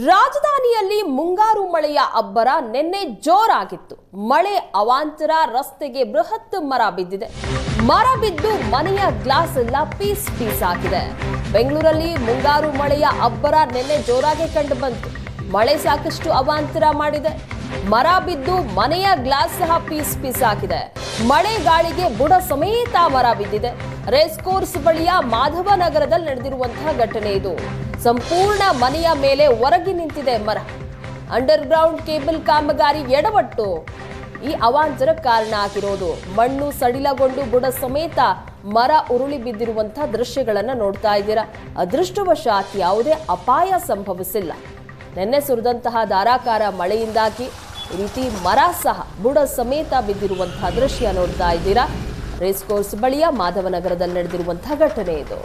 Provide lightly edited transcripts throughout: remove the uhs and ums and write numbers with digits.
ರಾಜಧಾನಿಯಲ್ಲಿ ಮುಂಗಾರು ಮಳೆಯ ಅಬ್ಬರ ನಿನ್ನೆ ಜೋರಾಗಿತ್ತು. ಮಳೆ ಅವಾಂತರ ರಸ್ತೆಗೆ ಬೃಹತ್ ಮರ ಬಿದ್ದಿದೆ. ಮರ ಬಿದ್ದು ಮನೆಯ ಗ್ಲಾಸ್ ಎಲ್ಲ ಪೀಸ್ ಪೀಸ್ ಆಗಿದೆ. ಬೆಂಗಳೂರಲ್ಲಿ ಮುಂಗಾರು ಮಳೆಯ ಅಬ್ಬರ ನಿನ್ನೆ ಜೋರಾಗಿ ಕಂಡು ಬಂತು. ಮಳೆ ಸಾಕಷ್ಟು ಅವಾಂತರ ಮಾಡಿದೆ. ಮರ ಬಿದ್ದು ಮನೆಯ ಗ್ಲಾಸ್ ಸಹ ಪೀಸ್ ಪೀಸ್ ಆಗಿದೆ. ಮಳೆ ಗಾಳಿಗೆ ಬುಡ ಸಮೇತ ಮರ ಬಿದ್ದಿದೆ. ರೇಸ್ ಕೋರ್ಸ್ ಬಳಿಯ ಮಾಧವನಗರದಲ್ಲಿ ನಡೆದಿರುವಂತಹ ಘಟನೆ ಇದು. ಸಂಪೂರ್ಣ ಮನೆಯ ಮೇಲೆ ಒರಗಿ ನಿಂತಿದೆ ಮರ. ಅಂಡರ್ ಗ್ರೌಂಡ್ ಕೇಬಲ್ ಕಾಮಗಾರಿ ಎಡವಟ್ಟು ಈ ಅವಾಂತರ ಕಾರಣ ಆಗಿರೋದು. ಮಣ್ಣು ಸಡಿಲಗೊಂಡು ಬುಡ ಸಮೇತ ಮರ ಉರುಳಿ ಬಿದ್ದಿರುವಂತಹ ದೃಶ್ಯಗಳನ್ನ ನೋಡ್ತಾ ಇದ್ದೀರಾ. ಅದೃಷ್ಟವಶಾತ್ ಯಾವುದೇ ಅಪಾಯ ಸಂಭವಿಸಿಲ್ಲ. ನಿನ್ನೆ ಸುರಿದಂತಹ ಧಾರಾಕಾರ ಮಳೆಯಿಂದಾಗಿ ಈ ರೀತಿ ಮರ ಸಹ ಬುಡ ಸಮೇತ ಬಿದ್ದಿರುವಂತಹ ದೃಶ್ಯ ನೋಡ್ತಾ ಇದ್ದೀರಾ. ರೇಸ್ ಕೋರ್ಸ್ ಬಳಿಯ ಮಾಧವನಗರದಲ್ಲಿ ನಡೆದಿರುವಂತಹ ಘಟನೆ ಇದು.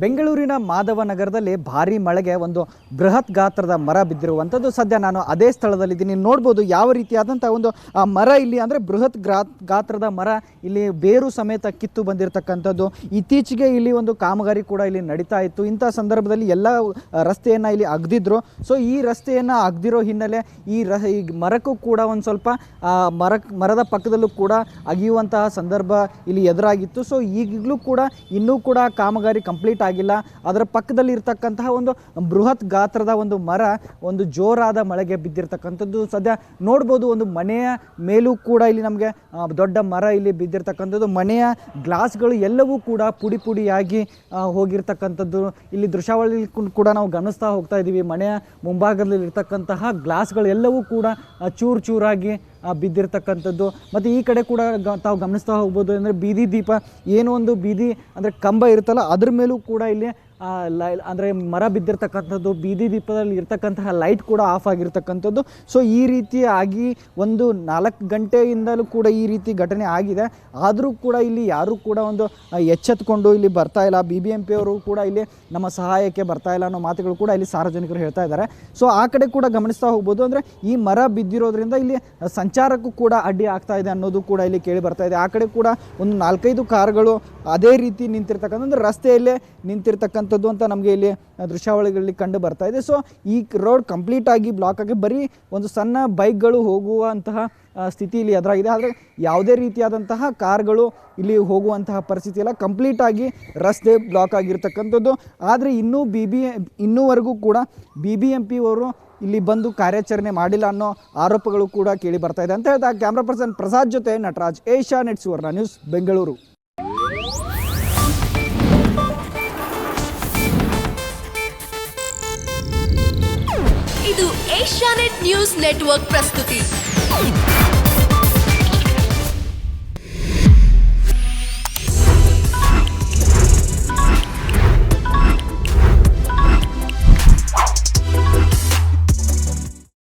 ಬೆಂಗಳೂರಿನ ಮಾಧವನಗರದಲ್ಲಿ ಭಾರಿ ಮಳೆಗೆ ಒಂದು ಬೃಹತ್ ಗಾತ್ರದ ಮರ ಬಿದ್ದಿರುವಂಥದ್ದು. ಸದ್ಯ ನಾನು ಅದೇ ಸ್ಥಳದಲ್ಲಿದ್ದೀನಿ. ನೋಡ್ಬೋದು ಯಾವ ರೀತಿಯಾದಂಥ ಒಂದು ಮರ ಇಲ್ಲಿ ಅಂದರೆ ಬೃಹತ್ ಗಾತ್ರದ ಮರ ಇಲ್ಲಿ ಬೇರು ಸಮೇತ ಕಿತ್ತು ಬಂದಿರತಕ್ಕಂಥದ್ದು. ಇತ್ತೀಚೆಗೆ ಇಲ್ಲಿ ಒಂದು ಕಾಮಗಾರಿ ಕೂಡ ಇಲ್ಲಿ ನಡೀತಾ ಇತ್ತು. ಇಂಥ ಸಂದರ್ಭದಲ್ಲಿ ಎಲ್ಲ ರಸ್ತೆಯನ್ನು ಇಲ್ಲಿ ಅಗ್ದಿದ್ರು. ಸೊ ಈ ರಸ್ತೆಯನ್ನು ಅಗ್ದಿರೋ ಹಿನ್ನೆಲೆ ಈ ಮರಕ್ಕೂ ಕೂಡ ಒಂದು ಸ್ವಲ್ಪ ಮರದ ಪಕ್ಕದಲ್ಲೂ ಕೂಡ ಅಗಿಯುವಂತಹ ಸಂದರ್ಭ ಇಲ್ಲಿ ಎದುರಾಗಿತ್ತು. ಸೊ ಈಗಲೂ ಕೂಡ ಇನ್ನೂ ಕೂಡ ಕಾಮಗಾರಿ ಕಂಪ್ಲೀಟ್ ಆಗಿಲ್ಲ. ಅದರ ಪಕ್ಕದಲ್ಲಿ ಇರ್ತಕ್ಕಂತಹ ಒಂದು ಬೃಹತ್ ಗಾತ್ರದ ಒಂದು ಮರ ಒಂದು ಜೋರಾದ ಮಳೆಗೆ ಬಿದ್ದಿರ್ತಕ್ಕಂಥದ್ದು. ಸದ್ಯ ನೋಡ್ಬೋದು ಒಂದು ಮನೆಯ ಮೇಲೂ ಕೂಡ ಇಲ್ಲಿ ನಮಗೆ ದೊಡ್ಡ ಮರ ಇಲ್ಲಿ ಬಿದ್ದಿರ್ತಕ್ಕಂಥದ್ದು. ಮನೆಯ ಗ್ಲಾಸ್ಗಳು ಎಲ್ಲವೂ ಕೂಡ ಪುಡಿ ಪುಡಿಯಾಗಿ ಹೋಗಿರ್ತಕ್ಕಂಥದ್ದು ಇಲ್ಲಿ ದೃಶ್ಯಾವಳಿ ಕೂಡ ನಾವು ಗಮನಿಸ್ತಾ ಹೋಗ್ತಾ ಇದ್ದೀವಿ. ಮನೆಯ ಮುಂಭಾಗದಲ್ಲಿ ಇರ್ತಕ್ಕಂತಹ ಗ್ಲಾಸ್ಗಳು ಎಲ್ಲವೂ ಕೂಡ ಚೂರು ಚೂರಾಗಿ ಬಿದ್ದಿರ್ತಕ್ಕಂಥದ್ದು. ಮತ್ತು ಈ ಕಡೆ ಕೂಡ ತಾವು ಗಮನಿಸ್ತಾ ಹೋಗ್ಬೋದು. ಅಂದರೆ ಬೀದಿ ದೀಪ ಏನೋ ಒಂದು ಬೀದಿ ಅಂದರೆ ಕಂಬ ಇರುತ್ತಲ್ಲ ಅದ್ರ ಮೇಲೂ ಕೂಡ ಇಲ್ಲಿ ಅಂದರೆ ಮರ ಬಿದ್ದಿರ್ತಕ್ಕಂಥದ್ದು. ಬೀದಿ ದೀಪದಲ್ಲಿ ಇರ್ತಕ್ಕಂತಹ ಲೈಟ್ ಕೂಡ ಆಫ್ ಆಗಿರ್ತಕ್ಕಂಥದ್ದು. ಸೊ ಈ ರೀತಿಯಾಗಿ ಒಂದು 4 ಗಂಟೆಯಿಂದಲೂ ಕೂಡ ಈ ರೀತಿ ಘಟನೆ ಆಗಿದೆ. ಆದರೂ ಕೂಡ ಇಲ್ಲಿ ಯಾರೂ ಕೂಡ ಒಂದು ಎಚ್ಚೆತ್ಕೊಂಡು ಇಲ್ಲಿ ಬರ್ತಾ ಇಲ್ಲ. BBMP ಅವರು ಕೂಡ ಇಲ್ಲಿ ನಮ್ಮ ಸಹಾಯಕ್ಕೆ ಬರ್ತಾ ಇಲ್ಲ ಅನ್ನೋ ಮಾತುಗಳು ಕೂಡ ಇಲ್ಲಿ ಸಾರ್ವಜನಿಕರು ಹೇಳ್ತಾ ಇದ್ದಾರೆ. ಸೊ ಆ ಕಡೆ ಕೂಡ ಗಮನಿಸ್ತಾ ಹೋಗ್ಬೋದು. ಅಂದರೆ ಈ ಮರ ಬಿದ್ದಿರೋದ್ರಿಂದ ಇಲ್ಲಿ ಸಂಚಾರಕ್ಕೂ ಕೂಡ ಅಡ್ಡಿ ಆಗ್ತಾ ಇದೆ ಅನ್ನೋದು ಕೂಡ ಇಲ್ಲಿ ಕೇಳಿ ಬರ್ತಾ ಇದೆ. ಆ ಕಡೆ ಕೂಡ ಒಂದು 4-5 ಕಾರುಗಳು ಅದೇ ರೀತಿ ನಿಂತಿರ್ತಕ್ಕಂಥ ಅಂದರೆ ರಸ್ತೆಯಲ್ಲೇ ನಿಂತಿರ್ತಕ್ಕಂಥದ್ದು ಅಂತ ನಮಗೆ ಇಲ್ಲಿ ದೃಶ್ಯಾವಳಿಗಳಲ್ಲಿ ಕಂಡು ಬರ್ತಾ ಇದೆ. ಸೊ ಈ ರೋಡ್ ಕಂಪ್ಲೀಟ್ ಆಗಿ ಬ್ಲಾಕ್ ಆಗಿ ಬರೀ ಒಂದು ಸಣ್ಣ ಬೈಕ್ಗಳು ಹೋಗುವಂತಹ ಸ್ಥಿತಿ ಇಲ್ಲಿ ಎದುರಾಗಿದೆ. ಆದರೆ ಯಾವುದೇ ರೀತಿಯಾದಂತಹ ಕಾರ್ಗಳು ಇಲ್ಲಿ ಹೋಗುವಂತಹ ಪರಿಸ್ಥಿತಿ ಇಲ್ಲ. ಕಂಪ್ಲೀಟಾಗಿ ರಸ್ತೆ ಬ್ಲಾಕ್ ಆಗಿರ್ತಕ್ಕಂಥದ್ದು. ಆದರೆ ಇನ್ನೂವರೆಗೂ ಕೂಡ BBMP ಅವರು ಇಲ್ಲಿ ಬಂದು ಕಾರ್ಯಾಚರಣೆ ಮಾಡಿಲ್ಲ ಅನ್ನೋ ಆರೋಪಗಳು ಕೂಡ ಕೇಳಿ ಬರ್ತಾ ಇದೆ ಅಂತ ಹೇಳಿದಾಗ ಕ್ಯಾಮ್ರಾ ಪರ್ಸನ್ ಪ್ರಸಾದ್ ಜೊತೆ ನಟರಾಜ್, ಏಷ್ಯಾನೆಟ್ ಸುವರ್ಣ ನ್ಯೂಸ್, ಬೆಂಗಳೂರು. ಇದು ಏಷ್ಯಾನೆಟ್ ನ್ಯೂಸ್ ನೆಟ್ವರ್ಕ್ ಪ್ರಸ್ತುತಿ.